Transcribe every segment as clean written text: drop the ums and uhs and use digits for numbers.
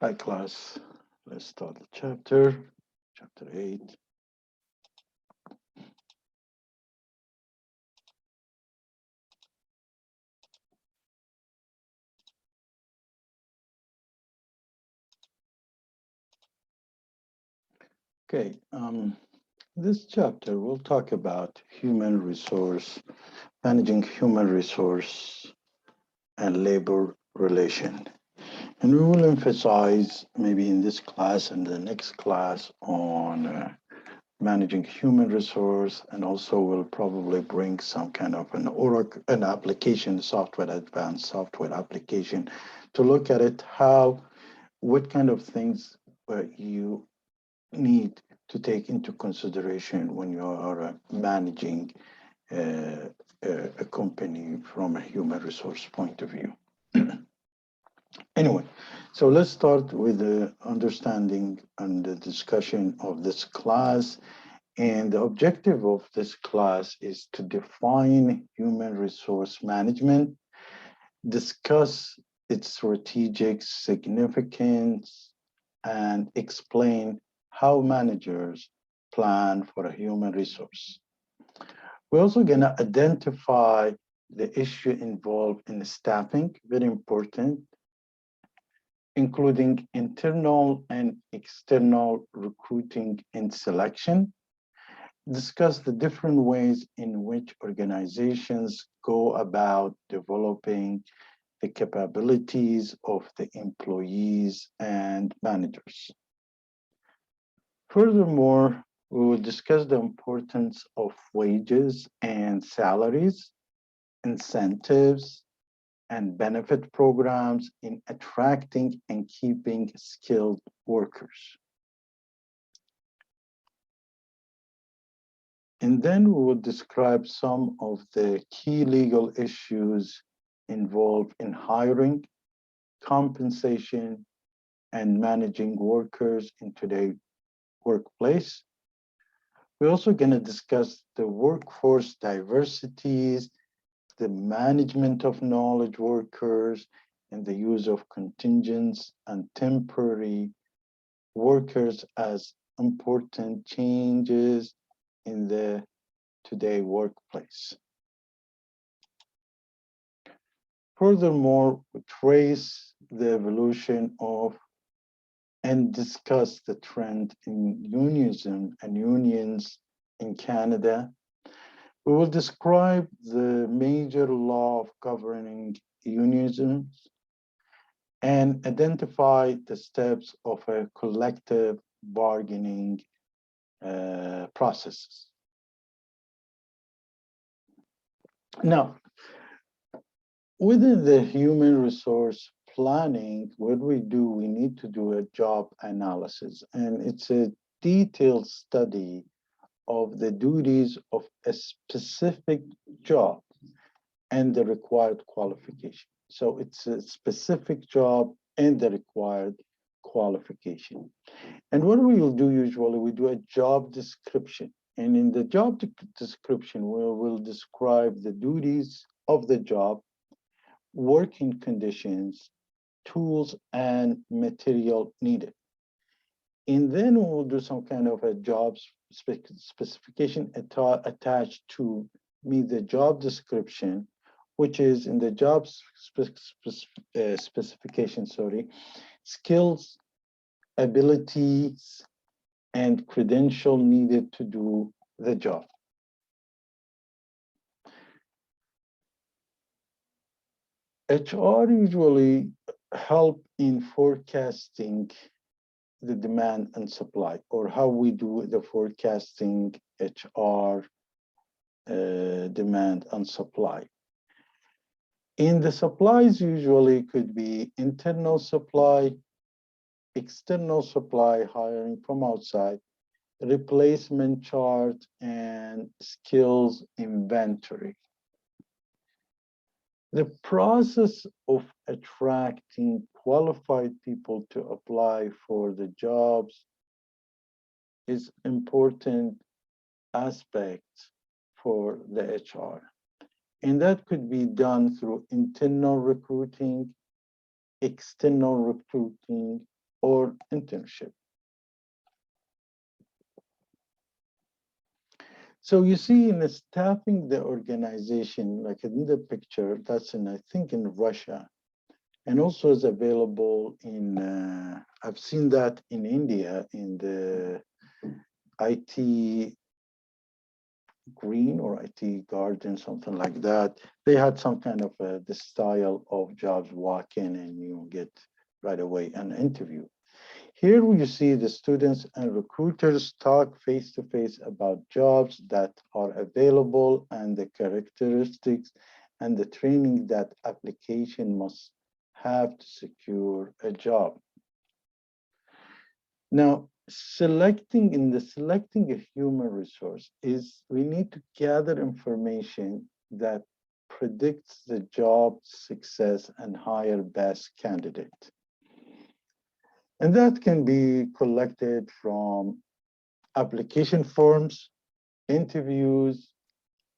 Hi, class. Let's start the chapter 8. Okay, this chapter we'll talk about human resource, managing human resource and labor relation. And we will emphasize maybe in this class and the next class on managing human resource, and also will probably bring some kind of an application software, advanced software application, to look at it what kind of things you need to take into consideration when you are managing uh, a company from a human resource point of view. Anyway, so let's start with the understanding and the discussion of this class. And the objective of this class is to define human resource management, discuss its strategic significance, and explain how managers plan for a human resource. We're also going to identify the issue involved in staffing, very important, including internal and external recruiting and selection. Discuss the different ways in which organizations go about developing the capabilities of the employees and managers. Furthermore, we will discuss the importance of wages and salaries, incentives, and benefit programs in attracting and keeping skilled workers. And then we will describe some of the key legal issues involved in hiring, compensation, and managing workers in today's workplace. We're also going to discuss the workforce diversities, the management of knowledge workers, and the use of contingents and temporary workers as important changes in the today workplace. Furthermore, we trace the evolution of and discuss the trend in unionism and unions in Canada. We will describe the major law of governing unionism and identify the steps of a collective bargaining processes. Now, within the human resource planning, what we do, we need to do a job analysis, and it's a detailed study of the duties of a specific job and the required qualification. So it's a specific job and the required qualification. And what we will do usually, we do a job description. And in the job description, we will describe the duties of the job, working conditions, tools, and material needed. And then we will do some kind of a job specification attached to meet the job description, which is in the job specification, skills, abilities, and credential needed to do the job. HR usually help in forecasting the demand and supply, or how we do the forecasting HR demand and supply. In the supplies usually could be internal supply, external supply, hiring from outside, replacement chart, and skills inventory. The process of attracting qualified people to apply for the jobs is important aspect for the HR. And that could be done through internal recruiting, external recruiting, or internship. So you see in the staffing the organization, like in the picture, that's in, I think in Russia, and also is available in, I've seen that in India, in the IT Green or IT Garden, something like that. They had some kind of the style of jobs, walk in and you get right away an interview. Here you see the students and recruiters talk face to face about jobs that are available and the characteristics and the training that application must have to secure a job. Now, selecting a human resource is we need to gather information that predicts the job success and hire best candidate. And that can be collected from application forms, interviews,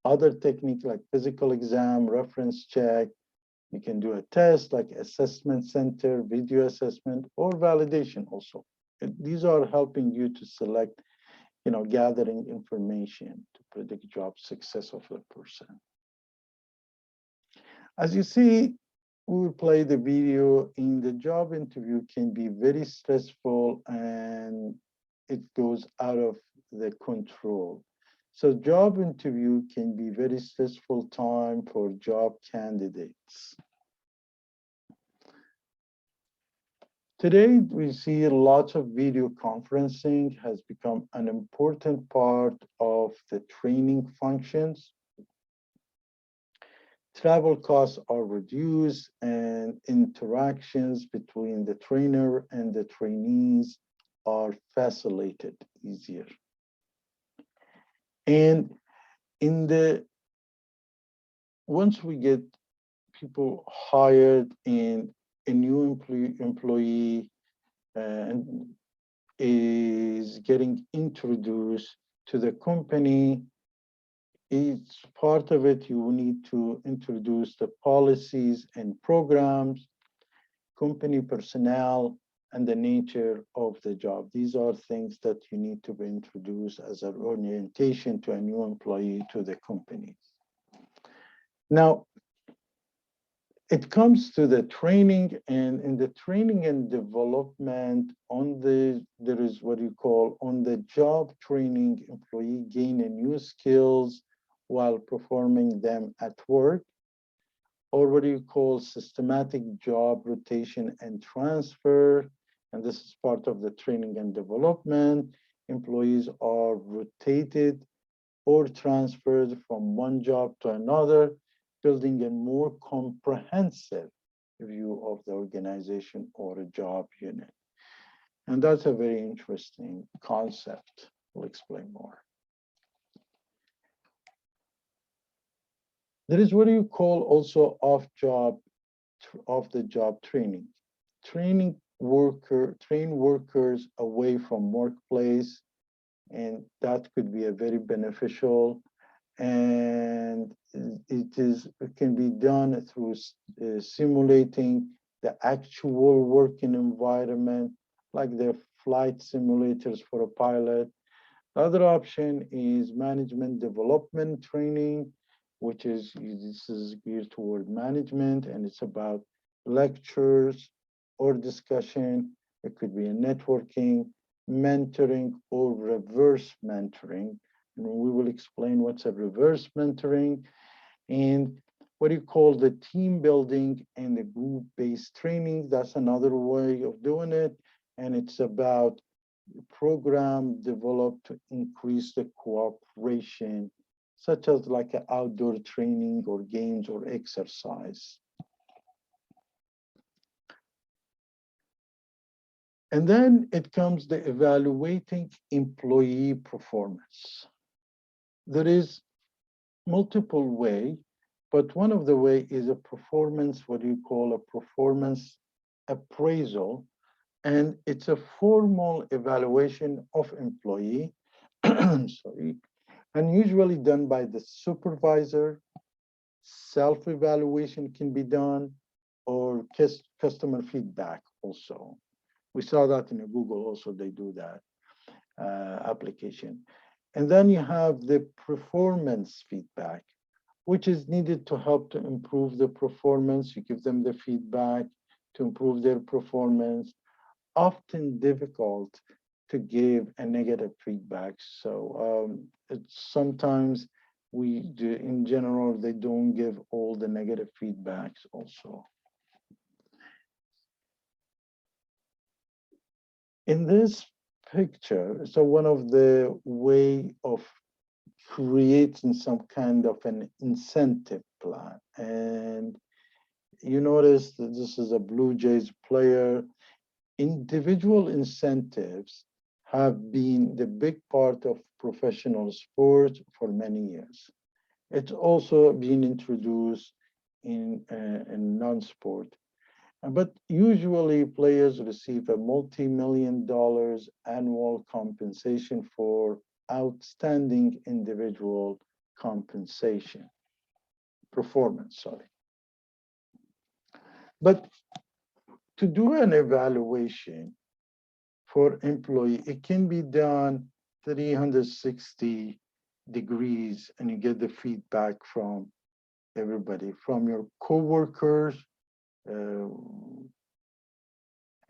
other techniques like physical exam, reference check. You can do a test like assessment center, video assessment, or validation also. These are helping you to select, gathering information to predict job success of the person. As you see, we will play the video. In the job interview can be very stressful and it goes out of the control. So job interview can be very stressful time for job candidates. Today, we see lots of video conferencing has become an important part of the training functions. Travel costs are reduced and interactions between the trainer and the trainees are facilitated easier. And once we get people hired and a new employee and is getting introduced to the company, each part of it, you need to introduce the policies and programs, company personnel, and the nature of the job. These are things that you need to be introduced as an orientation to a new employee to the company. Now, it comes to the training, and in the training and development there is what you call on the job training, employee gain a new skills while performing them at work, or what you call systematic job rotation and transfer. And this is part of the training and development. Employees are rotated or transferred from one job to another, building a more comprehensive view of the organization or a job unit. And that's a very interesting concept. We'll explain more. There is what you call also off-the-job training. Train workers away from workplace, and that could be a very beneficial, and it can be done through simulating the actual working environment, like the flight simulators for a pilot. The other option is management development training, which is this is geared toward management, and it's about lectures or discussion. It could be a networking, mentoring, or reverse mentoring. And we will explain what's a reverse mentoring and what you call the team building and the group-based training. That's another way of doing it. And it's about program developed to increase the cooperation, such as like an outdoor training or games or exercise. And then it comes the evaluating employee performance. There is multiple way, but one of the way is a performance, what you call a performance appraisal. And it's a formal evaluation of employee, sorry, and usually done by the supervisor. Self-evaluation can be done, or customer feedback also. We saw that in Google also, they do that application. And then you have the performance feedback, which is needed to help to improve the performance. You give them the feedback to improve their performance. Often difficult to give a negative feedback. So it's sometimes we do, in general, they don't give all the negative feedbacks also. In this picture, so one of the way of creating some kind of an incentive plan. And you notice that this is a Blue Jays player. Individual incentives have been the big part of professional sports for many years. It's also been introduced in non-sport. But usually players receive a multi-million dollars annual compensation for outstanding individual compensation, performance, sorry. But to do an evaluation for employee, it can be done 360 degrees, and you get the feedback from everybody, from your coworkers, uh,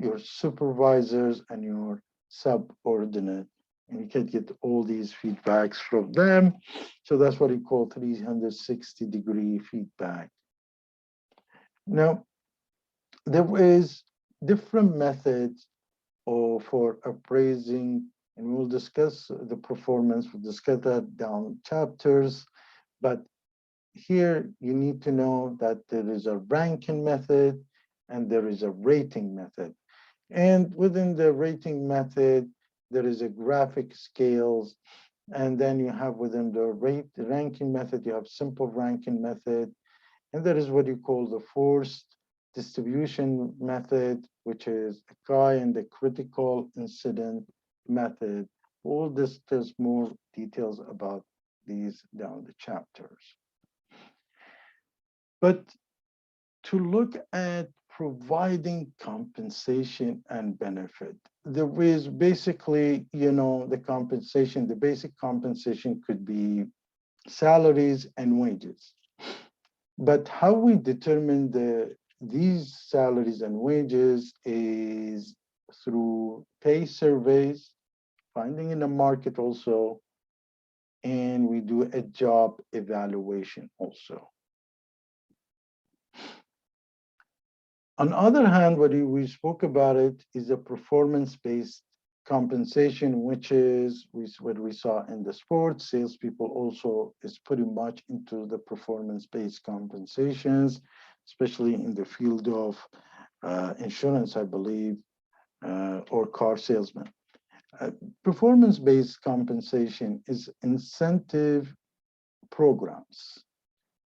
your supervisors, and your subordinate. And you can get all these feedbacks from them. So that's what we call 360-degree feedback. Now, there is different methods for appraising, and we'll discuss the performance. We'll discuss that down chapters. But here you need to know that there is a ranking method and there is a rating method. And within the rating method, there is a graphic scales. And then you have within the ranking method, you have simple ranking method. And there is what you call the forced distribution method, which is a chi and the critical incident method. All this, there's more details about these down the chapters. But to look at providing compensation and benefit, there is basically, the compensation, the basic compensation could be salaries and wages. But how we determine these salaries and wages is through pay surveys, finding in the market also, and we do a job evaluation also. On the other hand, what we spoke about it is a performance-based compensation, which is what we saw in the sports. Salespeople also is pretty much into the performance-based compensations, especially in the field of insurance, I believe, or car salesman. Performance-based compensation is incentive programs.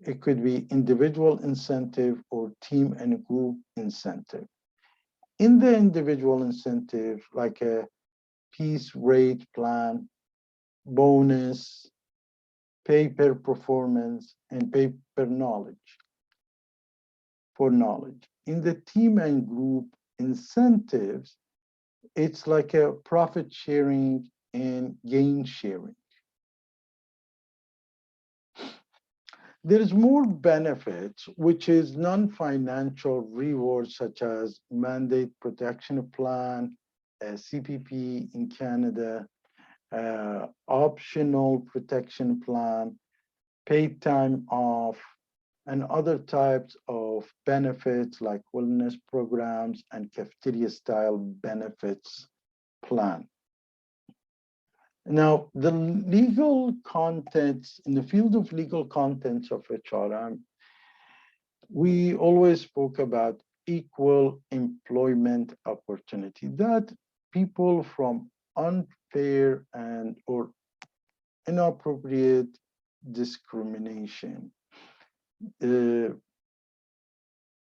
It could be individual incentive or team and group incentive. In the individual incentive, like a piece rate plan, bonus, pay per performance, and pay per knowledge, for knowledge. In the team and group incentives, it's like a profit sharing and gain sharing. There's more benefits, which is non-financial rewards, such as mandate protection plan, CPP in Canada, optional protection plan, paid time off, and other types of benefits like wellness programs and cafeteria-style benefits plan. Now, the legal contents, in the field of legal contents of HRM, we always spoke about equal employment opportunity, that people from unfair and or inappropriate discrimination,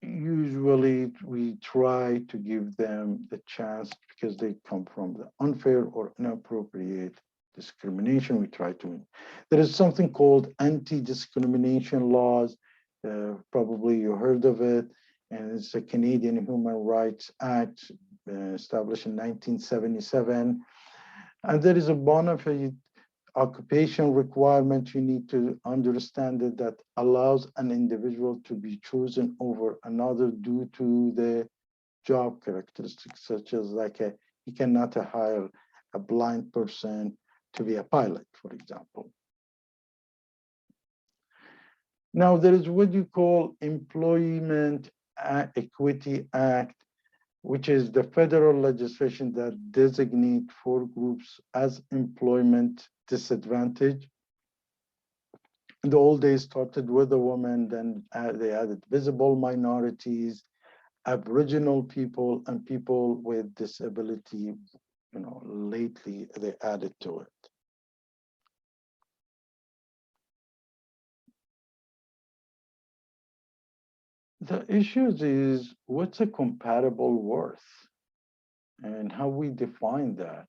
usually we try to give them the chance because they come from the unfair or inappropriate discrimination. We try to, there is something called anti-discrimination laws. Probably you heard of it, and it's a Canadian Human Rights Act established in 1977. And there is a bona fide occupation requirement you need to understand it that allows an individual to be chosen over another due to the job characteristics, such as like you cannot hire a blind person to be a pilot, for example. Now, there is what you call Employment Equity Act, which is the federal legislation that designate four groups as employment disadvantage. In the old days started with the women, then they added visible minorities, Aboriginal people, and people with disability. Lately they added to it. The issues is what's a comparable worth and how we define that.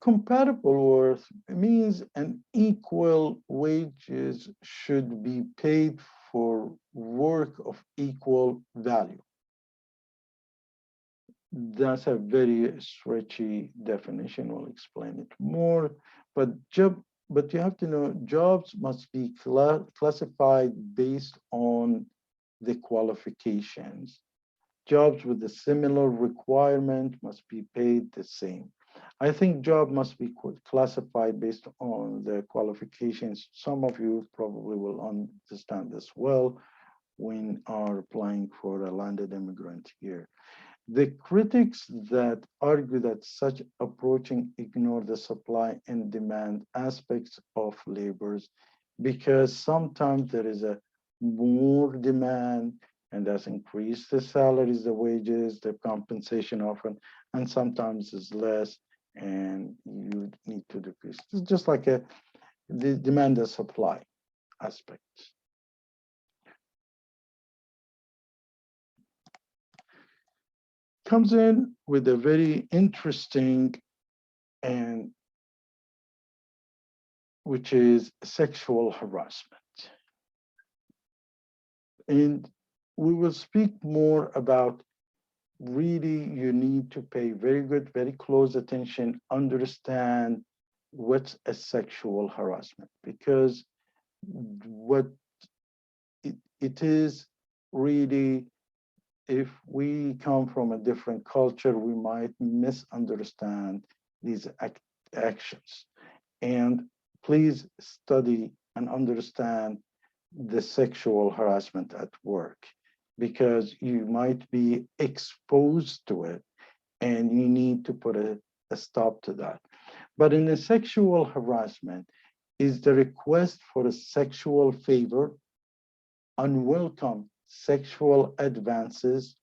Comparable worth means an equal wages should be paid for work of equal value. That's a very stretchy definition. We'll explain it more. But you have to know jobs must be classified based on the qualifications. Jobs with a similar requirement must be paid the same. I think job must be classified based on the qualifications. Some of you probably will understand this well when are applying for a landed immigrant here. The critics that argue that such approaching ignore the supply and demand aspects of labors because sometimes there is a more demand and that's increased the salaries, the wages, the compensation often, and sometimes it's less and you need to decrease. It's just like the demand and supply aspect. Comes in with a very interesting and which is sexual harassment. And we will speak more about really you need to pay very close attention, understand what's a sexual harassment, because what it is really, if we come from a different culture, we might misunderstand these actions. And please study and understand the sexual harassment at work, because you might be exposed to it and you need to put a stop to that. But in a sexual harassment is the request for a sexual favor, unwelcome sexual advances,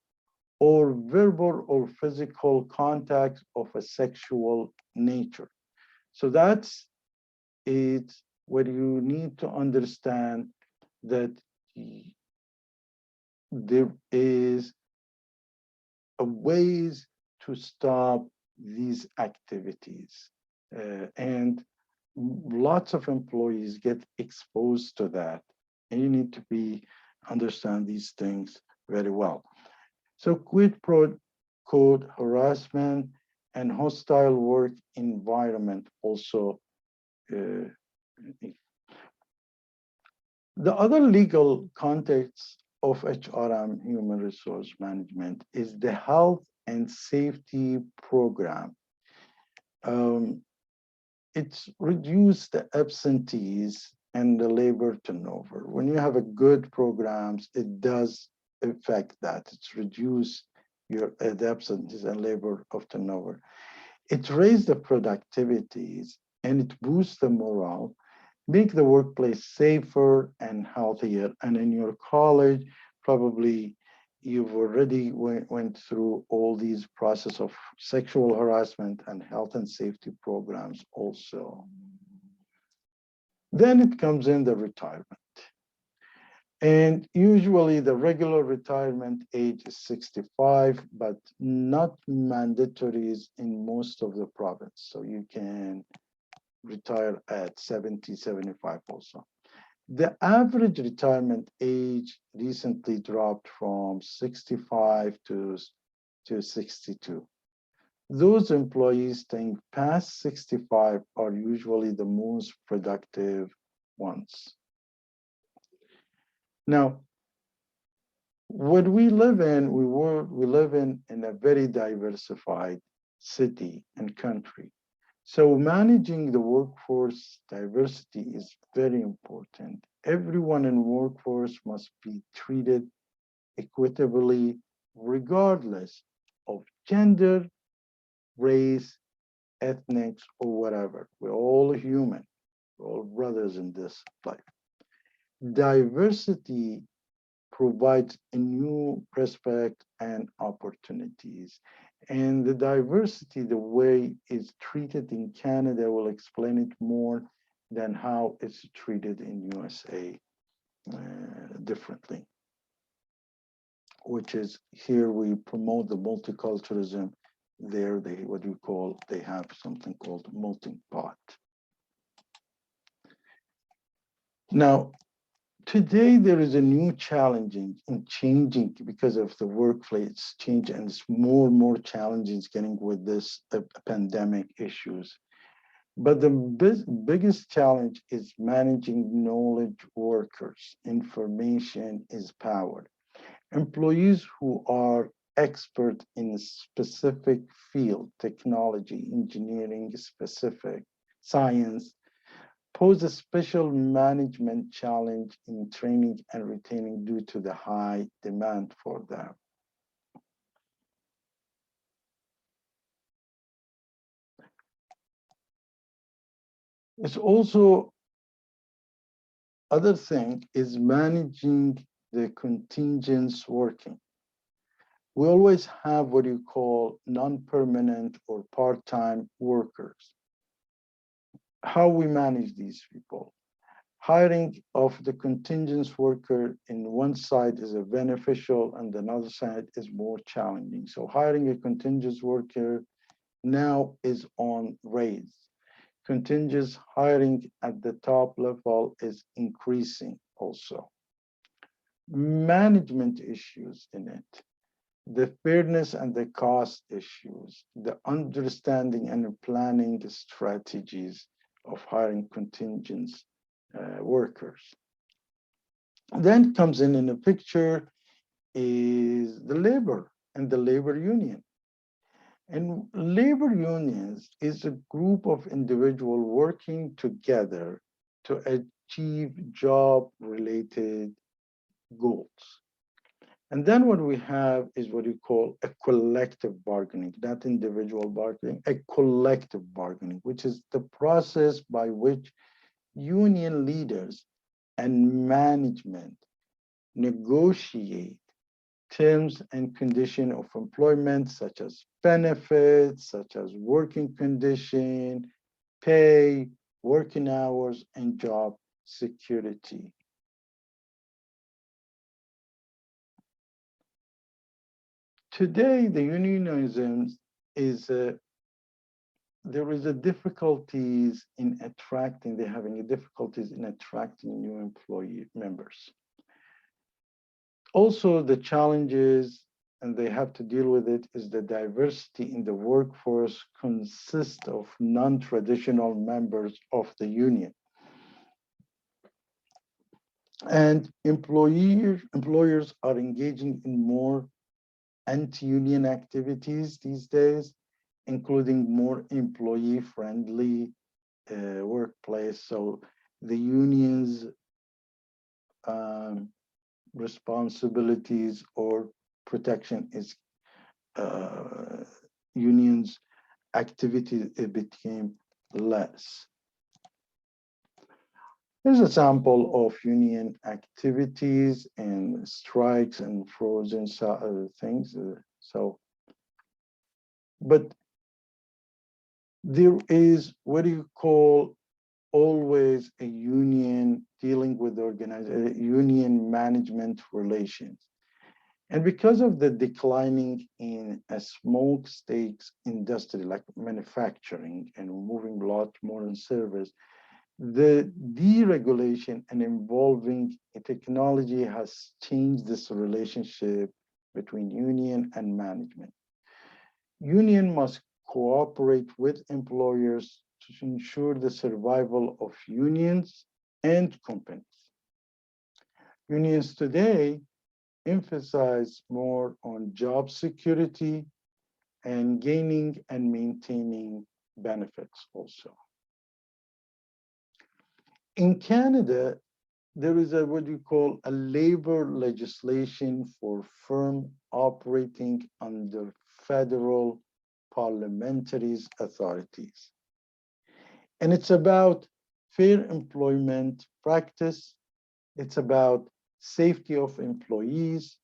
or verbal or physical contact of a sexual nature. So that's it, where you need to understand that there is a ways to stop these activities. And lots of employees get exposed to that. And you need to understand these things very well. So quid pro quo harassment and hostile work environment also. The other legal context of HRM, human resource management, is the health and safety program. It's reduced the absentees and the labor turnover. When you have a good programs, it does affect that. It's reduced the absentees and labor of turnover. It raised the productivities and it boosts the morale, make the workplace safer and healthier. And in your college, probably you've already went through all these process of sexual harassment and health and safety programs also. Then it comes in the retirement. And usually the regular retirement age is 65, but not mandatory in most of the province. So you can retire at 70, 75 also. The average retirement age recently dropped from 65 to to 62. Those employees staying past 65 are usually the most productive ones. Now, what we live in, we live in a very diversified city and country. So managing the workforce diversity is very important. Everyone in workforce must be treated equitably, regardless of gender, race, ethnics, or whatever. We're all human. We're all brothers in this life. Diversity provides a new prospect and opportunities. And the diversity, the way it's treated in Canada, will explain it more than how it's treated in USA differently, which is here we promote the multiculturalism. There, they have something called melting pot. Now, today, there is a new challenge in changing because of the workplace change, and it's more and more challenges getting with this pandemic issues. But the biggest challenge is managing knowledge workers. Information is power. Employees who are expert in a specific field, technology, engineering, specific science, pose a special management challenge in training and retaining due to the high demand for them. It's also other thing is managing the contingents working. We always have what you call non-permanent or part-time workers. How we manage these people? Hiring of the contingent worker in one side is a beneficial and another side is more challenging. So hiring a contingent worker now is on raise. Contingent hiring at the top level is increasing also. Management issues in it, the fairness and the cost issues, the understanding and planning the strategies of hiring contingents workers. Then comes in the picture is the labor and the labor union. And labor unions is a group of individuals working together to achieve job-related goals. And then what we have is what you call a collective bargaining, not individual bargaining, a collective bargaining, which is the process by which union leaders and management negotiate terms and conditions of employment, such as benefits, such as working condition, pay, working hours, and job security. Today, the unionism is there is a difficulties in attracting, they're having a difficulties in attracting new employee members. Also, the challenges, and they have to deal with it, is the diversity in the workforce consists of non-traditional members of the union. And employers are engaging in more anti-union activities these days, including more employee-friendly workplace. So the unions responsibilities or protection is unions activity, it became less. Here's a sample of union activities and strikes and frozen things. But there is what you call always a union dealing with union management relations. And because of the declining in a smokestacks industry like manufacturing and moving a lot more in service, the deregulation and involving technology has changed this relationship between union and management. Union must cooperate with employers to ensure the survival of unions and companies. Unions today emphasize more on job security and gaining and maintaining benefits also. In Canada, there is a what you call a labor legislation for firm operating under federal parliamentary authorities. And it's about fair employment practice. It's about safety of employees.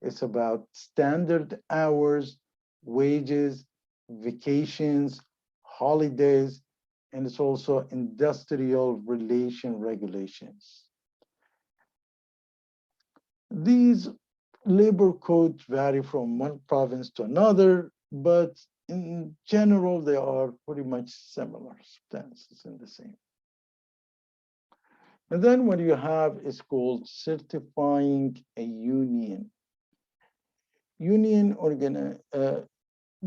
It's about standard hours, wages, vacations, holidays, and it's also industrial relation regulations. These labor codes vary from one province to another, but in general, they are pretty much similar, stances in the same. And then what you have is called certifying a union.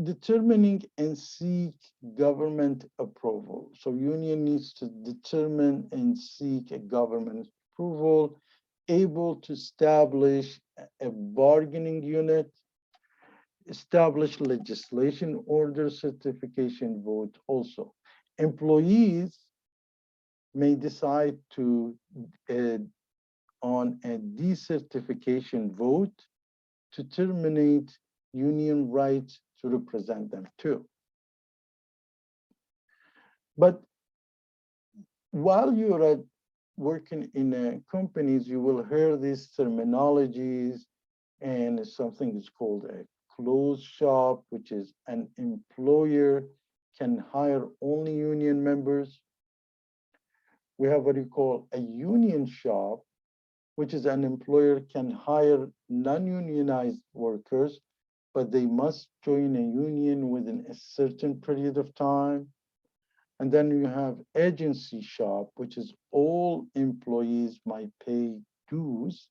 Determining and seek government approval. So union needs to determine and seek a government approval, able to establish a bargaining unit, establish legislation, order, certification, vote also. Employees may decide to on a decertification vote to terminate union rights to represent them too. But while you're working in companies, you will hear these terminologies, and something is called a closed shop, which is an employer can hire only union members. We have what you call a union shop, which is an employer can hire non-unionized workers, but they must join a union within a certain period of time. And then you have agency shop, which is all employees might pay dues,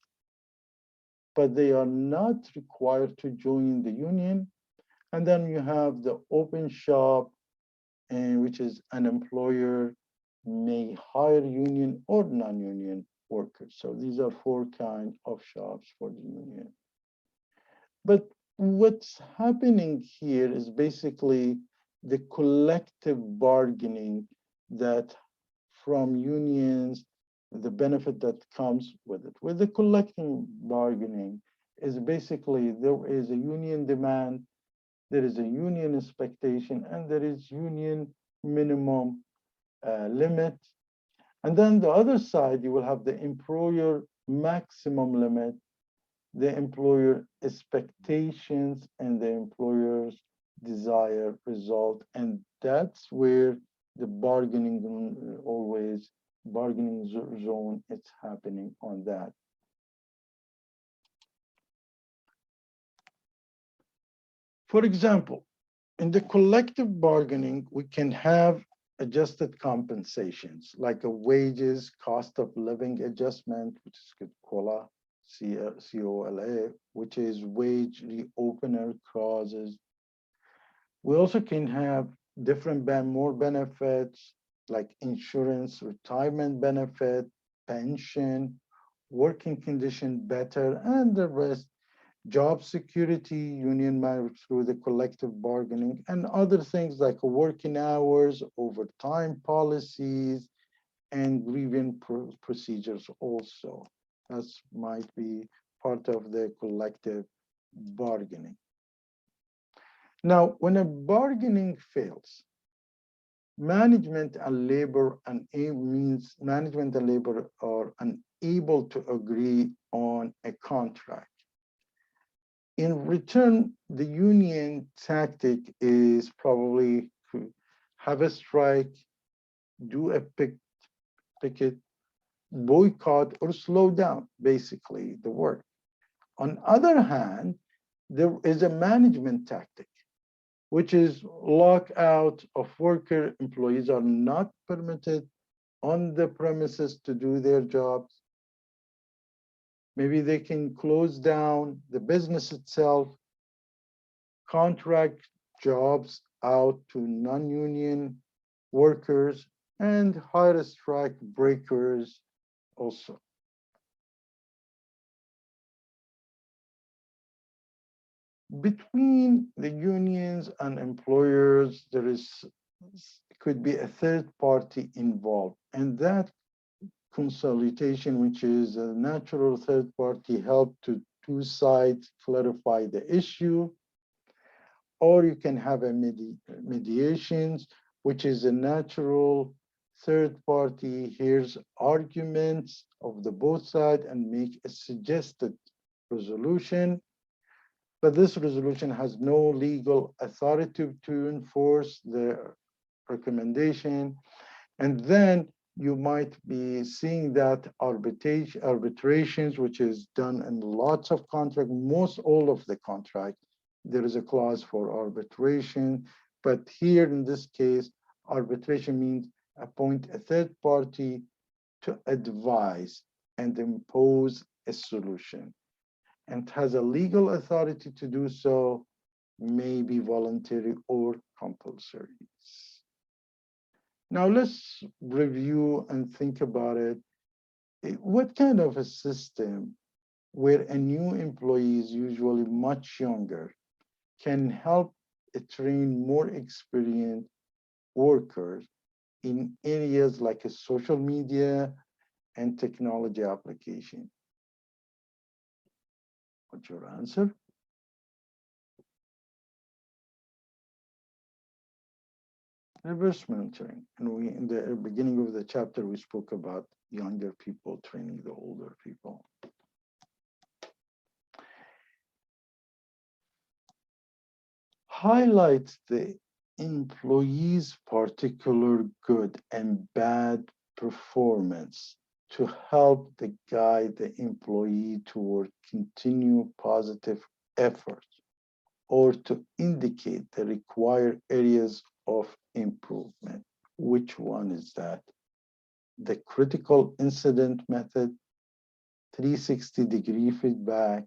but they are not required to join the union. And then you have the open shop, and which is an employer may hire union or non-union workers. So these are four kinds of shops for the union. But what's happening here is basically the collective bargaining that from unions, the benefit that comes with it. With the collective bargaining is basically there is a union demand, there is a union expectation, and there is union minimum limit. And then the other side, you will have the employer maximum limit, the employer expectations, and the employer's desire result. And that's where the bargaining zone is happening on that. For example, in the collective bargaining, we can have adjusted compensations like a wages, cost of living adjustment, which is called COLA, COLA, which is wage reopener clauses. We also can have different more benefits like insurance, retirement benefit, pension, working condition better, and the rest, job security, union managed through the collective bargaining, and other things like working hours, overtime policies, and grievance procedures also. That might be part of the collective bargaining. Now, when a bargaining fails, management and labor are unable to agree on a contract. In return, the union tactic is probably to have a strike, do a picket, boycott, or slow down, basically, the work. On other hand, there is a management tactic, which is lockout of worker. Employees are not permitted on the premises to do their jobs. Maybe they can close down the business itself, contract jobs out to non-union workers and hire strike breakers also. Between the unions and employers, there is could be a third party involved, and that consultation, which is a natural third party, help to two sides clarify the issue. Or you can have a mediations, which is a natural third party hears arguments of the both sides and make a suggested resolution. But this resolution has no legal authority to enforce the recommendation. And then you might be seeing that arbitrations, which is done in lots of contracts, most all of the contract, there is a clause for arbitration. But here in this case, arbitration means appoint a third party to advise and impose a solution, and has a legal authority to do so, may be voluntary or compulsory. Now let's review and think about it. What kind of a system where a new employee is usually much younger can help train more experienced workers in areas like a social media and technology application? What's your answer? Reverse mentoring. And we, in the beginning of the chapter, we spoke about younger people training the older people. Highlight the employee's particular good and bad performance to help the guide the employee toward continued positive effort, or to indicate the required areas of improvement. Which one is that? The critical incident method, 360-degree feedback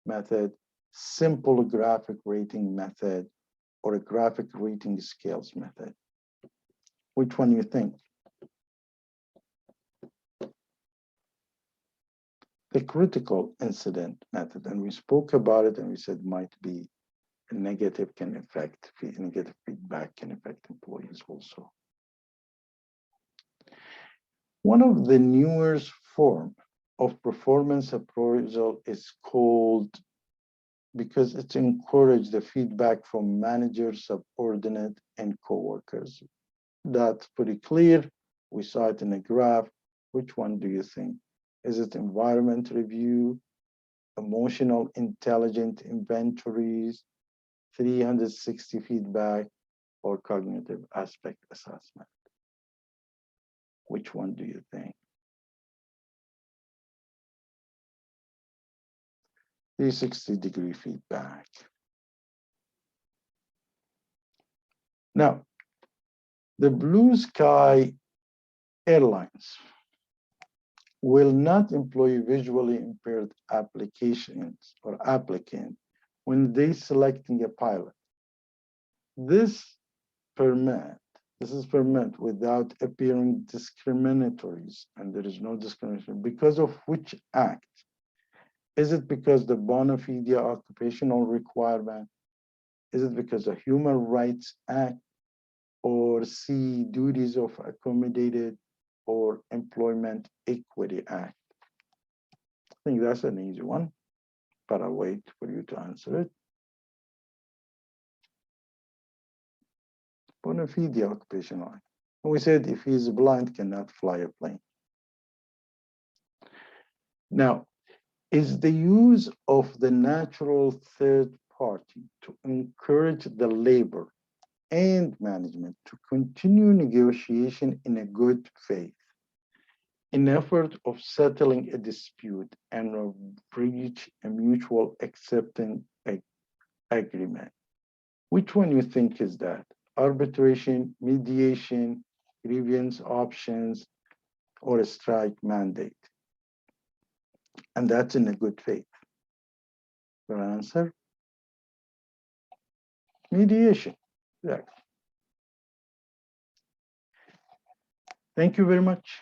method, simple graphic rating method, or a graphic rating scales method? Which one you think? The critical incident method, and we spoke about it and we said might be negative feedback can affect employees also. One of the newest form of performance appraisal is called, because it encourages the feedback from managers, subordinate, and coworkers. That's pretty clear. We saw it in a graph. Which one do you think? Is it environment review, emotional intelligent inventories, 360 feedback, or cognitive aspect assessment? Which one do you think? 360-degree feedback. Now, the Blue Sky Airlines will not employ visually impaired applications or applicant when they selecting a pilot. This is permit without appearing discriminatories, and there is no discrimination. Because of which act? Is it because the bona fide occupational requirement? Is it because of Human Rights Act, or C, duties of accommodated, or Employment Equity Act? I think that's an easy one, but I'll wait for you to answer it. Bona fide occupational act. We said if he's blind, cannot fly a plane. Now, is the use of the natural third party to encourage the labor and management to continue negotiation in a good faith in effort of settling a dispute and reach a mutual accepting agreement? Which one you think is that? Arbitration, mediation, grievance options, or a strike mandate? And that's in a good faith. Your answer? Mediation. Yeah. Thank you very much.